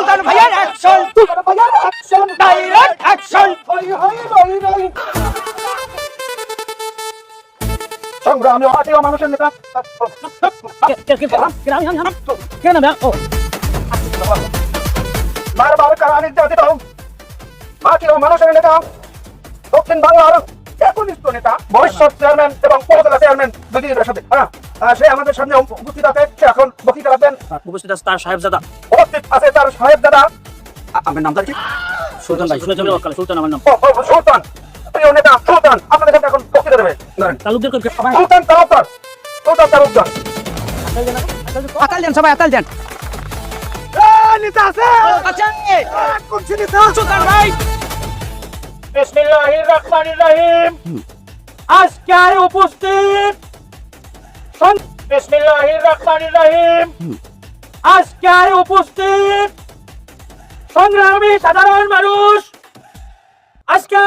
সুলতান ভাইয়ের অ্যাকশন, সুলতান ভাইয়ের action, direct action. সংগ্রামী জাতীয় মানুষের নেতা বারবার কারা নির্যাতিত জাতীয় মানুষের নেতা, দক্ষিণ বাংলার একনিষ্ঠ নেতা, ভবিষ্যৎ চেয়ারম্যান এবং উপজেলা চেয়ারম্যান দুদিনের সাথে সে আমাদের সামনে উপস্থিত আছে। সে এখন বক্তৃতা রাখবেন। উপস্থিত আছে তার সাহেবজাদা, উপস্থিত আছে তার সাহেবজাদা। আমার নামটা কি? সুলতান ভাই। সুলতান আমার নাম। সুলতান, প্রিয় নেতা সুলতান আপনাদের সামনে এখন বক্তৃতা দেবে। তালুকদার কই? সুলতান তালুকদার, সুলতান তালুকদার। আতাল দেন সবাই, আতাল দেন। নেতা আছে, কোন নেতা? সুলতান ভাই। বিসমিল্লাহির রহমানির রহিম। আজকে উপস্থিত বিসমিল্লাহির রহমানির রহিম। আজকে উপস্থিত সংগ্রামী সাধারণ মানুষ, আজকে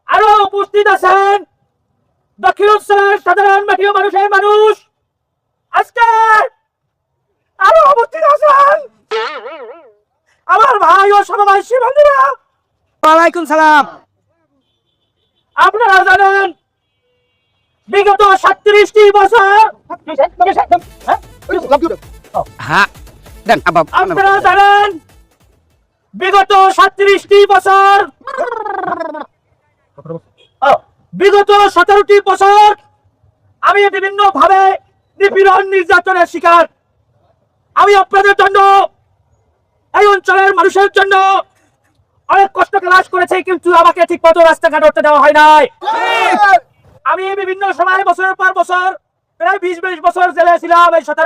আরো উপস্থিত আছেন দক্ষিণ অঞ্চলের সাধারণ মাটিও মানুষের মানুষ, আজকে আরো উপস্থিত আছেন আমার ভাই ও সমবয়সী বন্ধুরা। ওয়ালাইকুম সালাম। আপনারা জানেন বিগত 37টি বছর, হ্যাঁ দেন। আপনারা জানেন বিগত 37টি বছর, বিগত 17টি বছর আমি বিভিন্ন ভাবে নিপীড়ন নির্যাতনের শিকার। আমি আপনাদের জন্য, এই অঞ্চলের মানুষের জন্য অনেক কষ্ট ক্লাস করেছি, কিন্তু আমাকে ঠিক মতো রাস্তাঘাট করতে দেওয়া হয় নাই। আমি বিভিন্ন সময় বছরের পর বছর প্রায় 20-22 বছর জেলে ছিলাম। এই 17